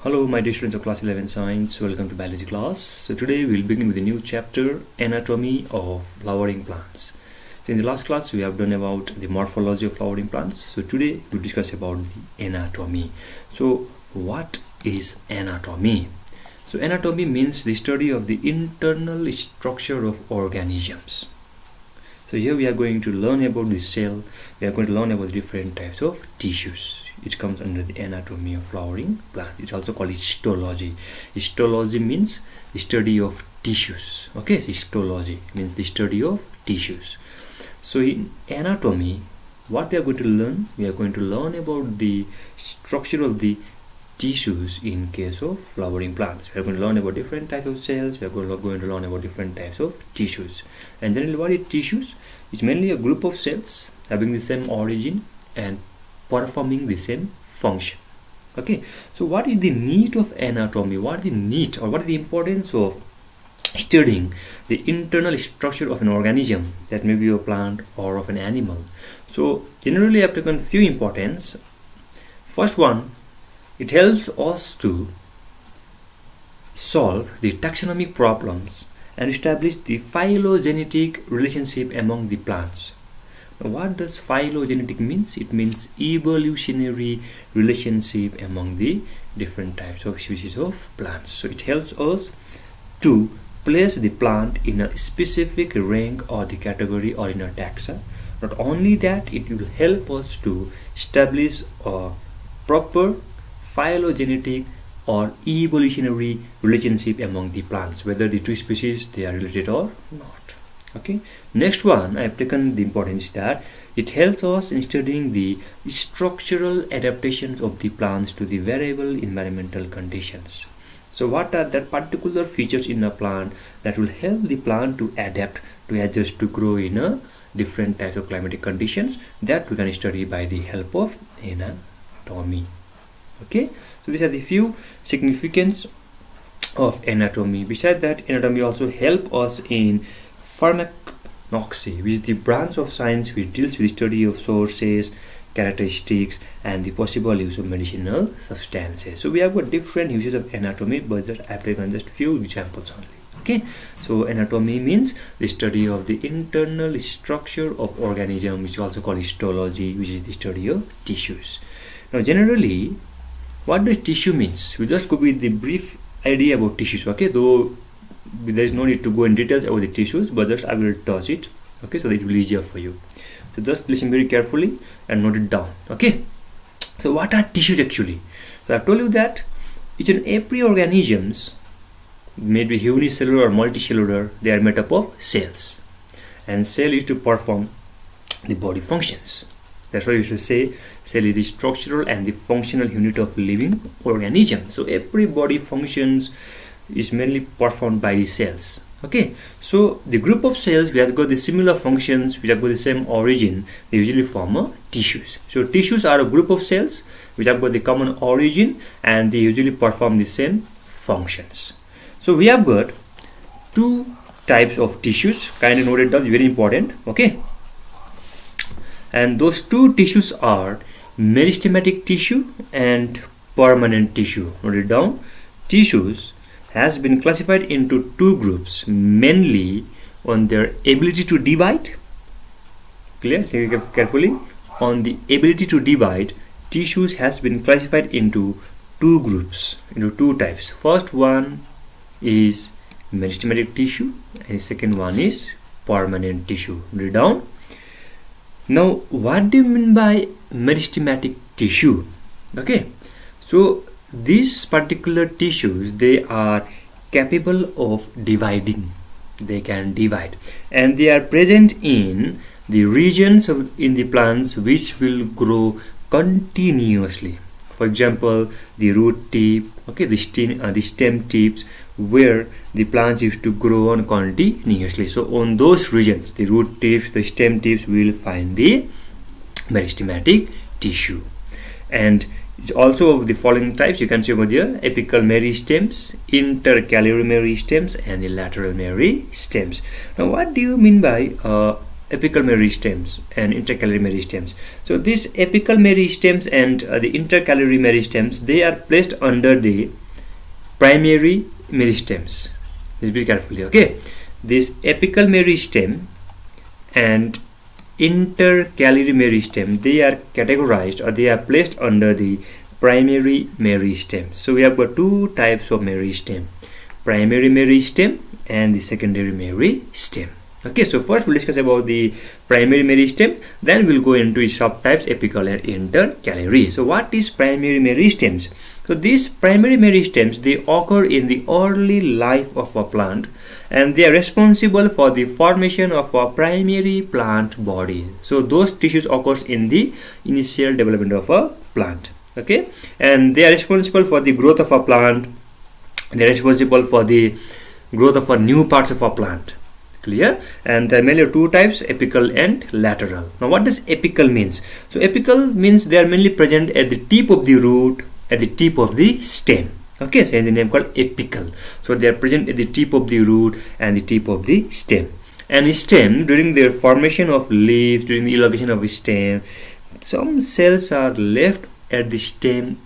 Hello my dear students of class 11 science, welcome to biology class. So today we'll begin with a new chapter, anatomy of flowering plants. So in the last class we have done about the morphology of flowering plants. So today we'll discuss about the anatomy. So what is anatomy? So anatomy means the study of the internal structure of organisms. So here we are going to learn about the cell, we are going to learn about different types of tissues. It comes under the anatomy of flowering plant. It's also called histology. Histology means the study of tissues. Okay, so histology means the study of tissues. So in anatomy, what we are going to learn? We are going to learn about the structure of the tissues in case of flowering plants. We are going to learn about different types of cells. We are going to learn about different types of tissues. And generally, what is tissues? It's mainly a group of cells having the same origin and performing the same function. Okay, so what is the need of anatomy? What is the need or what is the importance of studying the internal structure of an organism, that may be a plant or of an animal? So generally I have taken few importance. First one, it helps us to solve the taxonomic problems and establish the phylogenetic relationship among the plants. Now, what does phylogenetic means? It means evolutionary relationship among the different types of species of plants. So it helps us to place the plant in a specific rank or the category or in a taxa. Not only that, it will help us to establish a proper phylogenetic or evolutionary relationship among the plants, whether the two species they are related or not. Okay, next one I have taken the importance that it helps us in studying the structural adaptations of the plants to the variable environmental conditions. So what are that particular features in a plant that will help the plant to adapt, to adjust, to grow in a different types of climatic conditions, that we can study by the help of anatomy. Okay, so these are the few significance of anatomy. Besides that, anatomy also help us in pharmacognosy, which is the branch of science which deals with the study of sources, characteristics, and the possible use of medicinal substances. So we have got different uses of anatomy, but that I have taken just few examples only. Okay, so anatomy means the study of the internal structure of organism, which is also called histology, which is the study of tissues. Now generally, what does tissue means? We just go with the brief idea about tissues. Okay, though there is no need to go in details about the tissues, but just I will touch it. Okay, so that it will be easier for you. So just listen very carefully and note it down. Okay, so what are tissues actually? So I've told you that each and every organisms, maybe unicellular or multicellular, they are made up of cells, and cell is to perform the body functions. That's why you should say cell is the structural and the functional unit of living organism. So every body functions is mainly performed by the cells. Okay, so the group of cells which has got the similar functions, which have got the same origin, they usually form a tissues. So tissues are a group of cells which have got the common origin and they usually perform the same functions. So we have got two types of tissues. Kindly note it down, very important. Okay, and those two tissues are meristematic tissue and permanent tissue. Note it down. Tissues has been classified into two groups, mainly on their ability to divide. Clear? Think carefully. On the ability to divide, tissues has been classified into two groups, into two types. First one is meristematic tissue and second one is permanent tissue. Note it down. Now, what do you mean by meristematic tissue? Okay, so these particular tissues, they are capable of dividing. They can divide, and they are present in the regions in the plants which will grow continuously. For example, the root tip, okay, the stem tips, where the plants used to grow on continuously. So on those regions, the root tips, the stem tips, will find the meristematic tissue. And it's also of the following types. You can see over there: apical meristems, intercalary meristems, and the lateral meristems. Now, what do you mean by apical meristems and intercalary meristems. So these apical meristems and the intercalary meristems, they are placed under the primary meristems. Listen very carefully, okay? This apical meristem and intercalary meristem, they are categorized, or they are placed under the primary meristem. So we have got two types of meristem, primary meristem and the secondary meristem. Okay, so first we'll discuss about the primary meristem, then we'll go into its subtypes, apical and intercalary. So what is primary meristems? So these primary meristems, they occur in the early life of a plant, and they are responsible for the formation of a primary plant body. So those tissues occurs in the initial development of a plant. Okay, and they are responsible for the growth of a plant. They are responsible for the growth of a new parts of a plant. Clear? And there are mainly two types, apical and lateral. Now what does apical means? So apical means they are mainly present at the tip of the root, at the tip of the stem. Okay, so in the name called apical. So they are present at the tip of the root and the tip of the stem. And stem, during their formation of leaves, during the elongation of the stem, some cells are left at the stem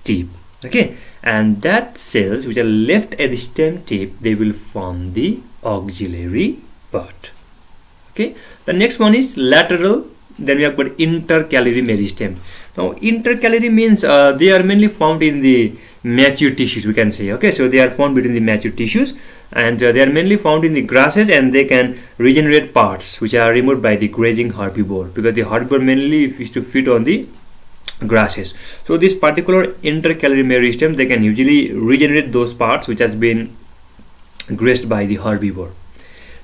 tip. Okay, and that cells which are left at the stem tip, they will form the auxiliary bud. Okay, the next one is lateral. Then we have got intercalary meristem. Now intercalary means they are mainly found in the mature tissues, we can say. Okay, so they are found between the mature tissues, and they are mainly found in the grasses, and they can regenerate parts which are removed by the grazing herbivore, because the herbivore mainly is to feed on the grasses. So this particular intercalary meristem, they can usually regenerate those parts which has been grazed by the herbivore.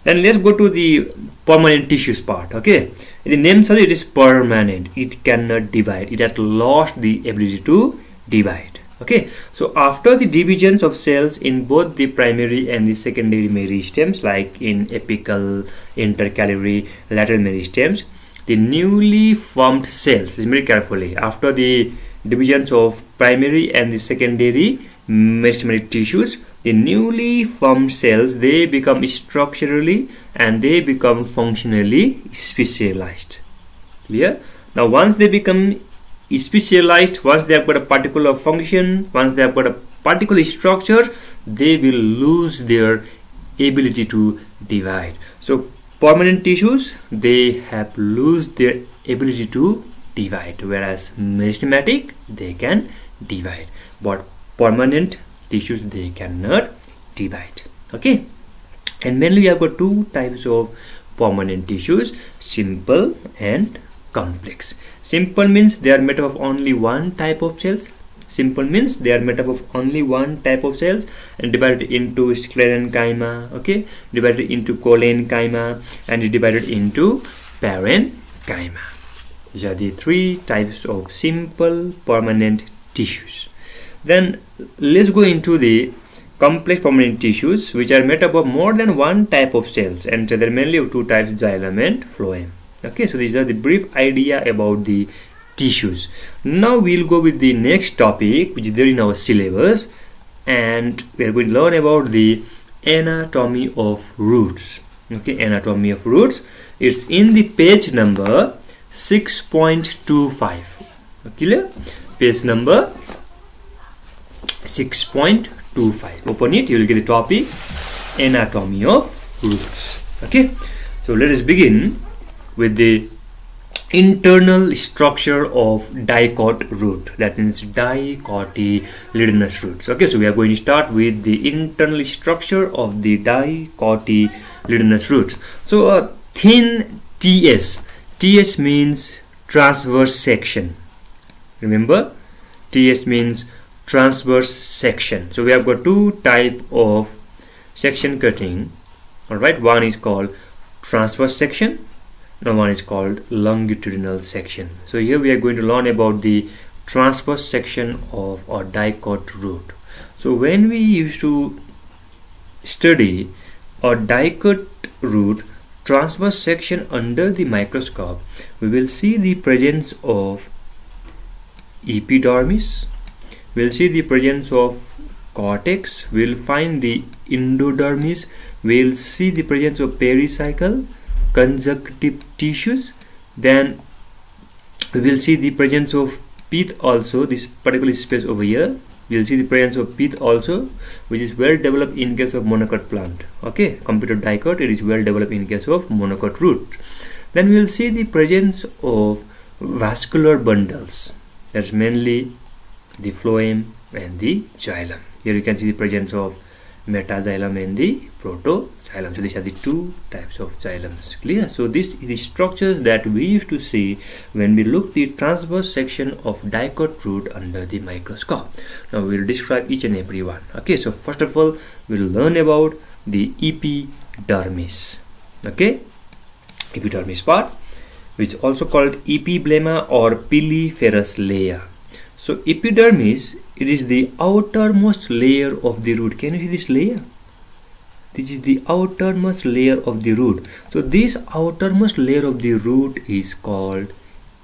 Then let's go to the permanent tissues part. Okay, the name says it is permanent, it cannot divide, it has lost the ability to divide. Okay, so after the divisions of cells in both the primary and the secondary meristems, like in apical, intercalary, lateral meristems, the newly formed cells, listen very carefully, after the divisions of primary and the secondary meristematic tissues, the newly formed cells, they become structurally and they become functionally specialized. Clear? Now once they become specialized, once they have got a particular function, once they have got a particular structure, they will lose their ability to divide. So permanent tissues, they have lose their ability to divide, whereas meristematic, they can divide, but permanent tissues, they cannot divide. Okay, and mainly we have got two types of permanent tissues, simple and complex. Simple means they are made up of only one type of cells. Simple means they are made up of only one type of cells and divided into sclerenchyma, okay, divided into collenchyma, and divided into parenchyma. These are the three types of simple permanent tissues. Then let's go into the complex permanent tissues, which are made up of more than one type of cells, and there are mainly of two types, xylem and phloem. Okay, so these are the brief idea about the tissues. Now we'll go with the next topic, which is there in our syllabus, and we are going to learn about the anatomy of roots. Okay, anatomy of roots. It's in the page number 6.25. Okay, page number 6.25. Open it, you will get the topic anatomy of roots. Okay, so let us begin with the internal structure of dicot root, that means dicotyledonous roots. Okay, so we are going to start with the internal structure of the dicotyledonous roots. So thin TS means transverse section. Remember, TS means transverse section. So we have got two type of section cutting. All right, one is called transverse section, now one is called longitudinal section. So here we are going to learn about the transverse section of a dicot root. So when we used to study a dicot root transverse section under the microscope, we will see the presence of epidermis, we'll see the presence of cortex, we'll find the endodermis, we'll see the presence of pericycle, conjunctive tissues. Then we will see the presence of pith also, this particular space over here. We will see the presence of pith also, which is well developed in case of monocot plant. Okay, compared to dicot, it is well developed in case of monocot root. Then we will see the presence of vascular bundles. That's mainly the phloem and the xylem. Here you can see the presence of metaxylem and the protoxylem. So these are the two types of xylems. Clear? So this is the structures that we used to see when we look the transverse section of dicot root under the microscope. Now we will describe each and every one. Okay, so first of all we will learn about the epidermis. Okay, epidermis part, which is also called epiblema or piliferous layer. So epidermis, it is the outermost layer of the root. Can you see this layer? This is the outermost layer of the root. So this outermost layer of the root is called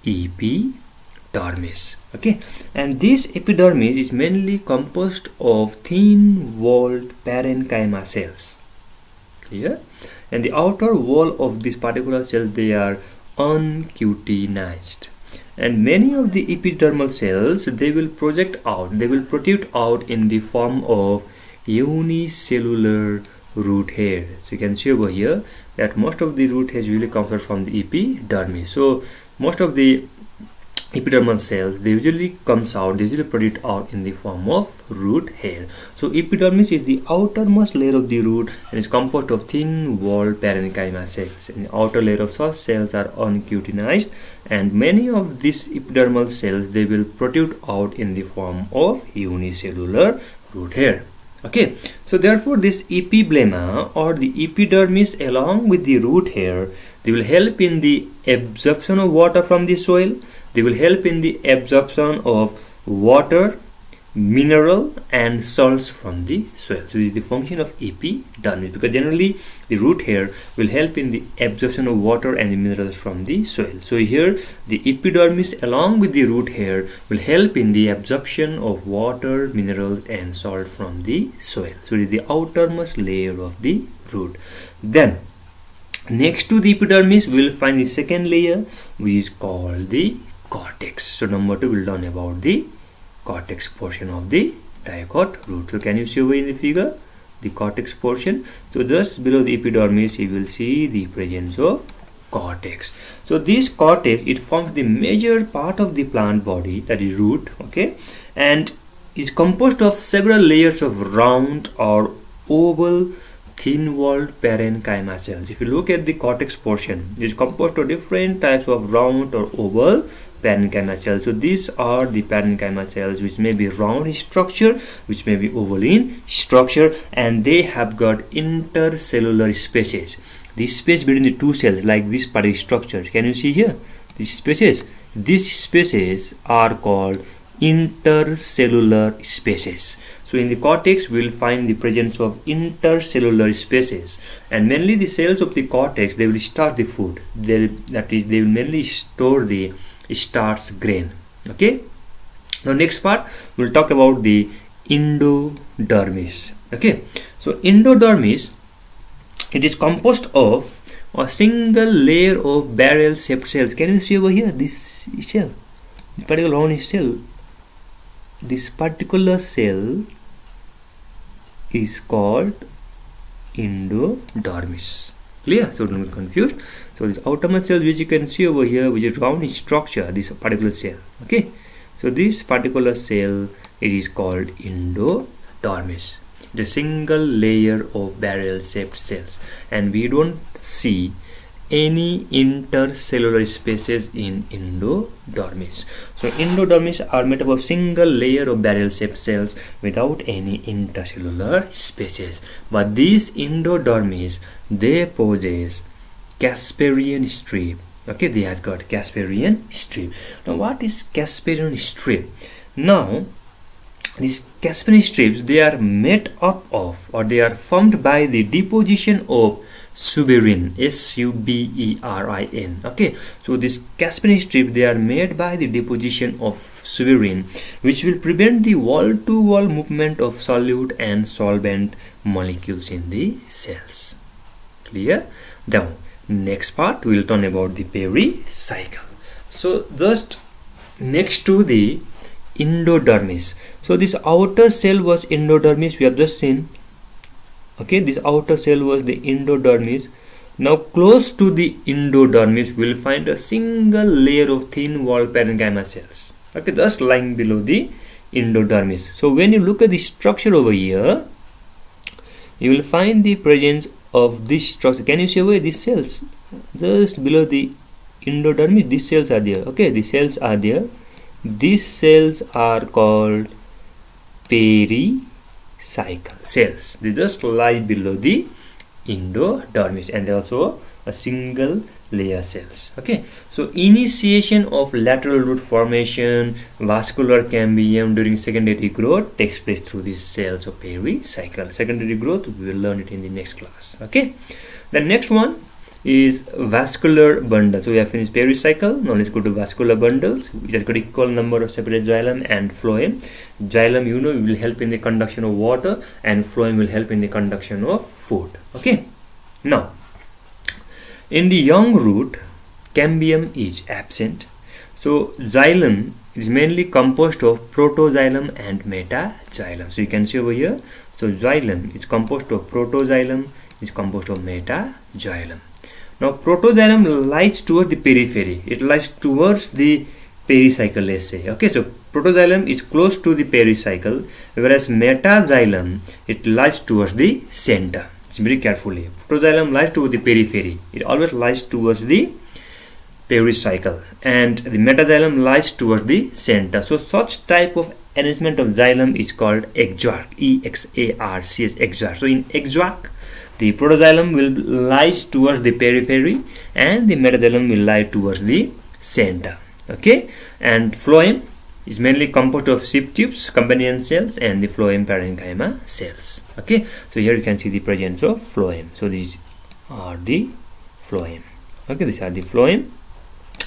epidermis. Okay, and this epidermis is mainly composed of thin-walled parenchyma cells. Clear? And the outer wall of this particular cell, they are uncutinized. And many of the epidermal cells, they will project out, they will protrude out in the form of unicellular root hair. So you can see over here that most of the root hairs really comes from the epidermis. So most of the epidermal cells, they usually protrude out in the form of root hair. So epidermis is the outermost layer of the root and is composed of thin-walled parenchyma cells. And the outer layer of such cells are uncutinized, and many of these epidermal cells, they will protrude out in the form of unicellular root hair. Okay, so therefore this epiblema or the epidermis along with the root hair, they will help in the absorption of water from the soil. They will help in the absorption of water, mineral and salts from the soil. So this is the function of epidermis, because generally the root hair will help in the absorption of water and the minerals from the soil. So here the epidermis along with the root hair will help in the absorption of water, minerals and salt from the soil. So it is the outermost layer of the root. Then next to the epidermis we will find the second layer, which is called the cortex. So number 2 will learn about the cortex portion of the dicot root. So can you see over in the figure the cortex portion? So just below the epidermis you will see the presence of cortex. So this cortex, it forms the major part of the plant body, that is root. Okay, and is composed of several layers of round or oval thin-walled parenchyma cells. If you look at the cortex portion, it is composed of different types of round or oval parenchyma cells. So these are the parenchyma cells, which may be round in structure, which may be oval in structure, and they have got intercellular spaces. The space between the two cells, like this particular structure, can you see here? These spaces are called intercellular spaces. So in the cortex we will find the presence of intercellular spaces, and mainly the cells of the cortex, they will store the food. They will mainly store the starch grain. Okay, now next part we will talk about the endodermis. Okay, so endodermis, it is composed of a single layer of barrel shaped cells. Can you see over here this cell, this particular round cell? This particular cell is called endodermis. Clear? So don't get confused. So this outermost cell, which you can see over here, which is round in structure, this particular cell. Okay, so this particular cell, it is called endodermis, the single layer of barrel shaped cells, and we don't see any intercellular spaces in endodermis. So endodermis are made up of single layer of barrel shaped cells without any intercellular spaces. But these endodermis, they possess Casparian strip. Okay, they have got Casparian strip. Now what is Casparian strip? Now these Casparian strips, they are made up of, or they are formed by the deposition of suberin, S-U-B-E-R-I-N. Okay, so this Casparian strip, they are made by the deposition of suberin, which will prevent the wall-to-wall movement of solute and solvent molecules in the cells. Clear? Now next part we will talk about the pericycle. So just next to the endodermis, so this outer cell was endodermis, we have just seen. Okay, this outer cell was the endodermis. Now close to the endodermis we will find a single layer of thin walled parenchyma cells. Okay, just lying below the endodermis. So when you look at the structure over here, you will find the presence of this structure. Can you see where these cells? Just below the endodermis, these cells are there. Okay, the cells are there. These cells are called pericycle cells. They just lie below the endodermis, and they also a single layer cells. Okay, so initiation of lateral root formation, vascular cambium during secondary growth takes place through these cells of pericycle. Secondary growth we will learn it in the next class. Okay, the next one is vascular bundle. So we have finished pericycle. Now let's go to vascular bundles, which has got equal number of separate xylem and phloem. Xylem, you know, will help in the conduction of water, and phloem will help in the conduction of food. Okay, now in the young root, cambium is absent. So xylem is mainly composed of protoxylem and metaxylem. So you can see over here. So xylem is composed of protoxylem, is composed of metaxylem. Now protoxylem lies towards the periphery. It lies towards the pericycle, let's say. Okay, so protoxylem is close to the pericycle, whereas metaxylem, it lies towards the center. Very carefully, protoxylem lies towards the periphery. It always lies towards the pericycle, and the metaxylem lies towards the center. So such type of arrangement of xylem is called exarch. E-X-A-R-C-H, exarch. So in exarch, the protoxylem will lies towards the periphery, and the metaxylem will lie towards the center. Okay, and phloem is mainly composed of sheath tubes, companion cells, and the phloem parenchyma cells. Okay, so here you can see the presence of phloem. So these are the phloem. Okay, these are the phloem,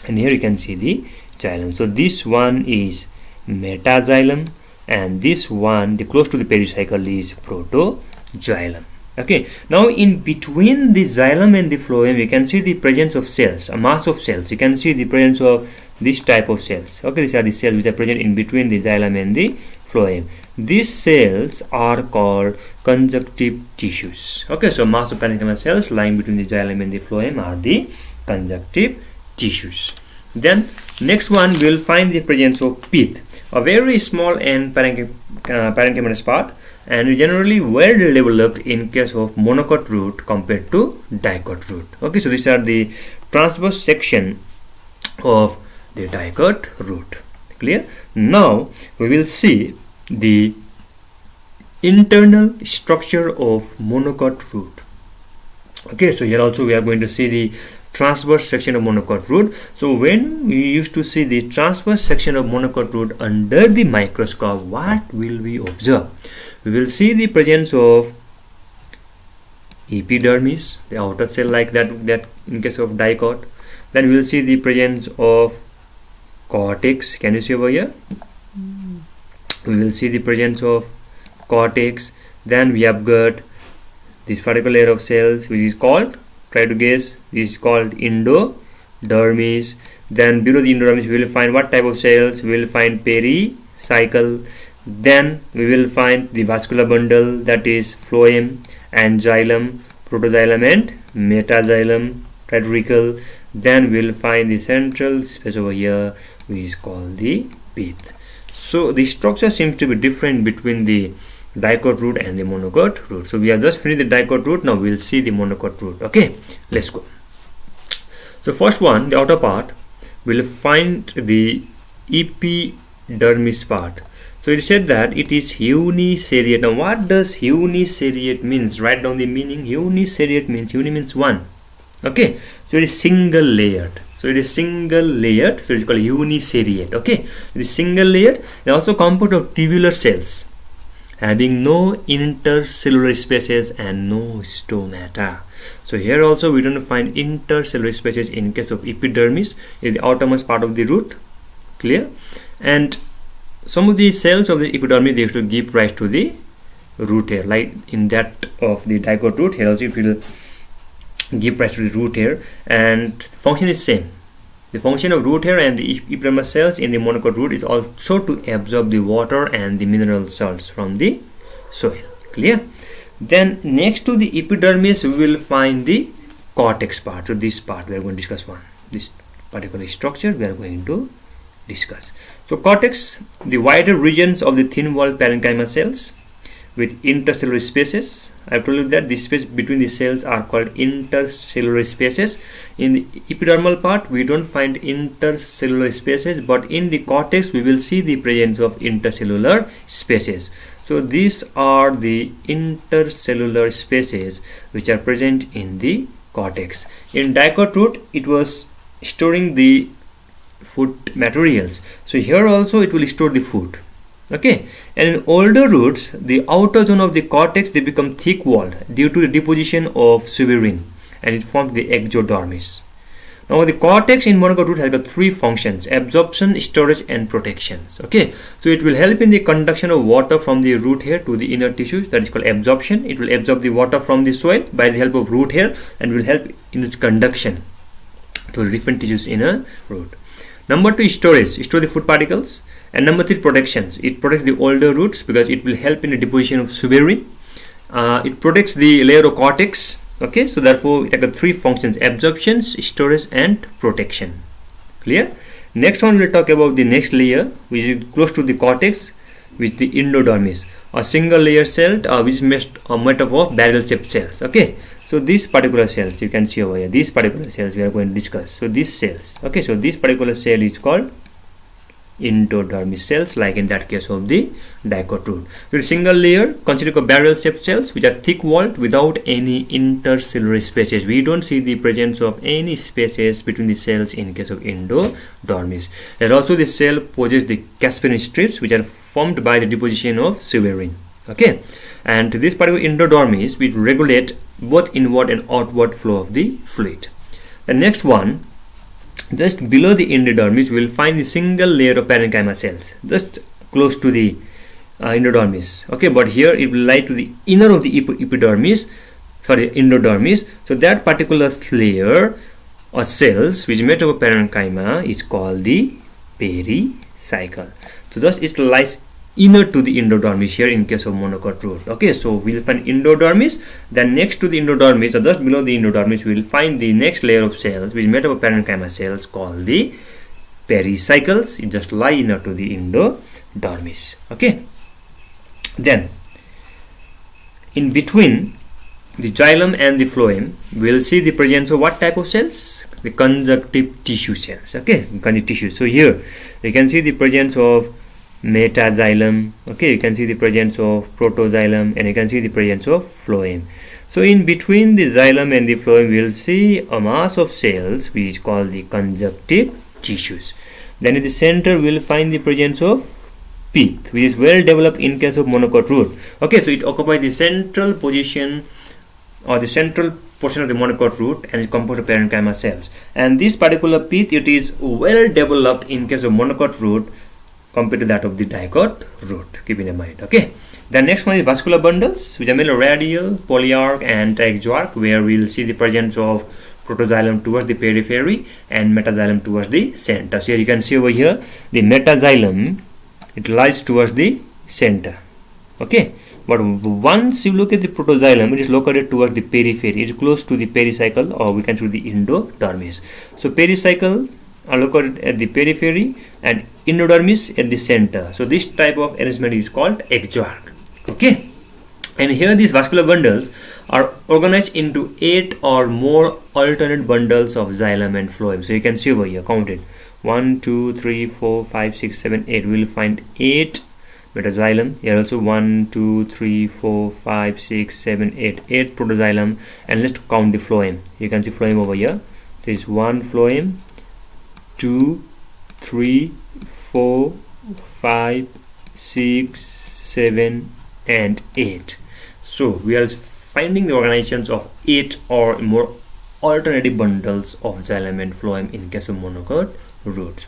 and here you can see the xylem. So this one is metaxylem, and this one, the close to the pericycle, is protoxylem. Okay, now in between the xylem and the phloem, you can see the presence of cells, a mass of cells. You can see the presence of this type of cells. Okay, these are the cells which are present in between the xylem and the phloem. These cells are called conjunctive tissues. Okay, so mass of parenchyma cells lying between the xylem and the phloem are the conjunctive tissues. Then next one we will find the presence of pith, a very small end parenchymatous part, and generally well developed in case of monocot root compared to dicot root. Okay, so these are the transverse section of the dicot root. Clear? Now we will see the internal structure of monocot root. Okay, so here also we are going to see the transverse section of monocot root. So when we used to see the transverse section of monocot root under the microscope, what will we observe? We will see the presence of epidermis, the outer cell like that in case of dicot. Then we will see the presence of cortex. Can you see over here? We will see the presence of cortex. Then we have got this particular layer of cells which is called, try to guess, is called endodermis. Then below the endodermis we will find what type of cells? We will find pericycle. Then we will find the vascular bundle, that is phloem and xylem, protoxylem and metaxylem. Try to recall. Then we will find the central space over here, which is called the pith. So the structure seems to be different between the dicot root and the monocot root. So we have just finished the dicot root. Now we will see the monocot root. Okay, let's go. So first one, the outer part, we will find the epidermis part. So it said that it is uniseriate. Now what does uniseriate means? Write down the meaning. Uniseriate means, uni means one. Okay, so it is single layered. So it is single layered. So it is called uniseriate. Okay, it is single layered and also composed of tubular cells having no intercellular spaces and no stomata. So here also we don't find intercellular spaces in case of epidermis. It is the outermost part of the root. Clear? And some of the cells of the epidermis, they used to give rise to the root hair, like in that of the dicot root. Here also if you will give rise to the root hair, and function is same. The function of root hair and the epidermal cells in the monocot root is also to absorb the water and the mineral salts from the soil. Clear? Then next to the epidermis we will find the cortex part. So this part we are going to discuss this particular structure we are going to discuss. So cortex, the wider regions of the thin walled parenchyma cells with intercellular spaces. I have told you that the space between the cells are called intercellular spaces. In the epidermal part we don't find intercellular spaces, but in the cortex we will see the presence of intercellular spaces. So these are the intercellular spaces which are present in the cortex. In dicot root it was storing the food materials, so here also it will store the food. Okay, and in older roots the outer zone of the cortex they become thick walled due to the deposition of suberin, and it forms the exodermis. Now the cortex in monocot root has got three functions: absorption, storage and protection. Okay, so it will help in the conduction of water from the root hair to the inner tissues, that is called absorption. It will absorb the water from the soil by the help of root hair and will help in its conduction to the different tissues in a root. Number 2 is storage, store the food particles. And number 3 protections, it protects the older roots because it will help in the deposition of suberin. It protects the layer of cortex. Okay, so therefore it has got three functions: absorption, storage and protection. Clear? Next one we'll talk about the next layer which is close to the cortex, with the endodermis, a single layer cell which is made up of barrel shaped cells. Okay, so these particular cells you can see over here, these particular cells we are going to discuss. So these cells, okay, so this particular cell is called endodermis cells, like in that case of the dicot root. So the single layer consists of barrel shaped cells which are thick walled without any intercellular spaces. We don't see the presence of any spaces between the cells in case of endodermis. And also the cell possesses the Casparin strips which are formed by the deposition of suberin. Okay, and this particular endodermis will regulate both inward and outward flow of the fluid. The next one, just below the endodermis we will find the single layer of parenchyma cells just close to the endodermis. Okay, but here it will lie to the inner of the endodermis. So that particular layer or cells which made up of parenchyma is called the pericycle. So thus it lies inner to the endodermis here in case of monocot root. Okay, so we will find endodermis, then next to the endodermis or just below the endodermis we will find the next layer of cells which is made up of parenchyma cells called the pericycles. It just lie inner to the endodermis. Okay, then in between the xylem and the phloem we will see the presence of what type of cells? The conjunctive tissue cells. Okay, conjunctive tissue. So here you can see the presence of metaxylem. Okay, you can see the presence of protoxylem and you can see the presence of phloem. So in between the xylem and the phloem we will see a mass of cells which is called the conjunctive tissues. Then in the center we will find the presence of pith which is well developed in case of monocot root. Okay, so it occupies the central position or the central portion of the monocot root and is composed of parenchyma cells. And this particular pith, it is well developed in case of monocot root compared to that of the dicot root. Keep in mind. Okay, the next one is vascular bundles which are mainly radial, polyarch and exoarch, where we will see the presence of protoxylem towards the periphery and metaxylem towards the center. So here you can see over here the metaxylem, it lies towards the center. Okay, but once you look at the protoxylem, it is located towards the periphery. It is close to the pericycle, or we can choose the endodermis. So pericycle are located at the periphery and endodermis at the center. So this type of arrangement is called exoarch. Okay, and here these vascular bundles are organized into 8 or more alternate bundles of xylem and phloem. So you can see over here, count it: 1 2 3 4 5 6 7 8. We will find 8 metaxylem. Here also 1 2 3 4 5 6 7 8 protoxylem. And let's count the phloem. You can see phloem over here. There is 1 phloem, 2 3 4 5 6 7 and 8. So we are finding the organizations of 8 or more alternative bundles of xylem and phloem in case of monocot roots.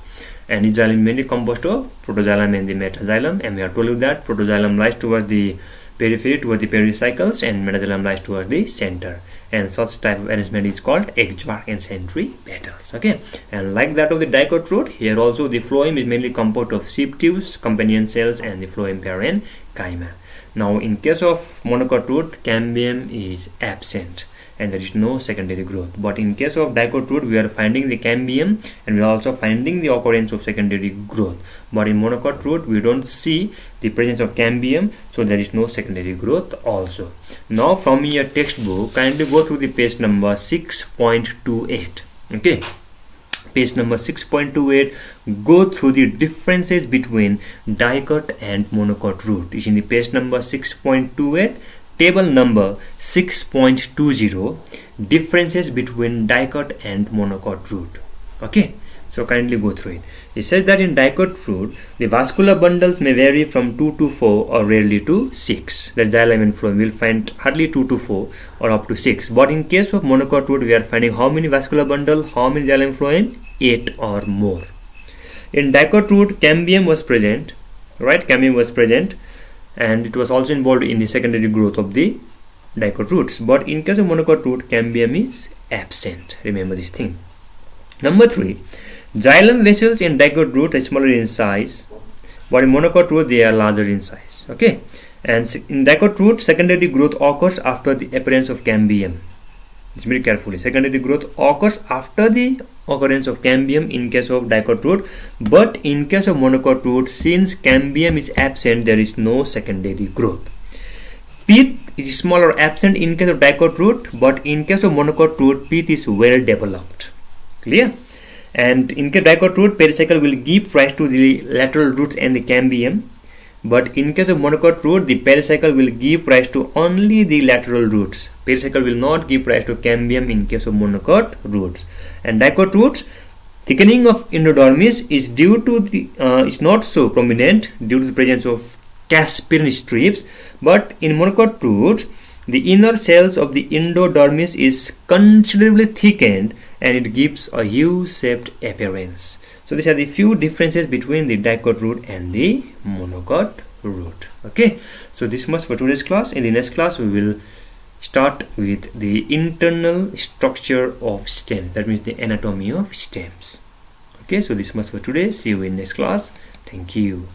And each xylem mainly composed of protoxylem and the metaxylem, and we have told you that protoxylem lies towards the periphery, towards the pericycles, and metaxylem lies towards the center. and such type of arrangement is called exarch and sentry petals. Okay, and like that of the dicot root, here also the phloem is mainly composed of sheath tubes, companion cells, and the phloem parenchyma. Now in case of monocot root, cambium is absent and there is no secondary growth, but in case of dicot root we are finding the cambium and we are also finding the occurrence of secondary growth, but in monocot root we don't see the presence of cambium, so there is no secondary growth also. Now from your textbook, kindly go through the page number 6.28. okay, page number 6.28, go through the differences between dicot and monocot root. Is in the page number 6.28, table number 6.20, differences between dicot and monocot root. Okay, so kindly go through it. It says that in dicot root, the vascular bundles may vary from 2 to 4 or rarely to 6. That xylem and phloem will find hardly 2 to 4 or up to 6. But in case of monocot root, we are finding how many vascular bundles, how many xylem phloem? 8 or more. In dicot root, cambium was present, right? Cambium was present, and it was also involved in the secondary growth of the dicot roots. But in case of monocot root, cambium is absent. Remember this thing. Number 3, xylem vessels in dicot root are smaller in size, but in monocot root they are larger in size. Okay, and in dicot root, secondary growth occurs after the appearance of cambium. Listen very carefully. Secondary growth occurs after the occurrence of cambium in case of dicot root, but in case of monocot root, since cambium is absent, there is no secondary growth. Pith is smaller, absent in case of dicot root, but in case of monocot root, pith is well developed. Clear? And in case of dicot root, pericycle will give rise to the lateral roots and the cambium, but in case of monocot root, the pericycle will give rise to only the lateral roots. Pericycle will not give rise to cambium in case of monocot roots. And dicot roots, thickening of endodermis is due to the is not so prominent due to the presence of Caspian strips, but in monocot roots, the inner cells of the endodermis is considerably thickened and it gives a U-shaped appearance. So these are the few differences between the dicot root and the monocot root. Okay, so this much for today's class. In the next class we will start with the internal structure of stem, that means the anatomy of stems. Okay, so this much for today. See you in next class. Thank you.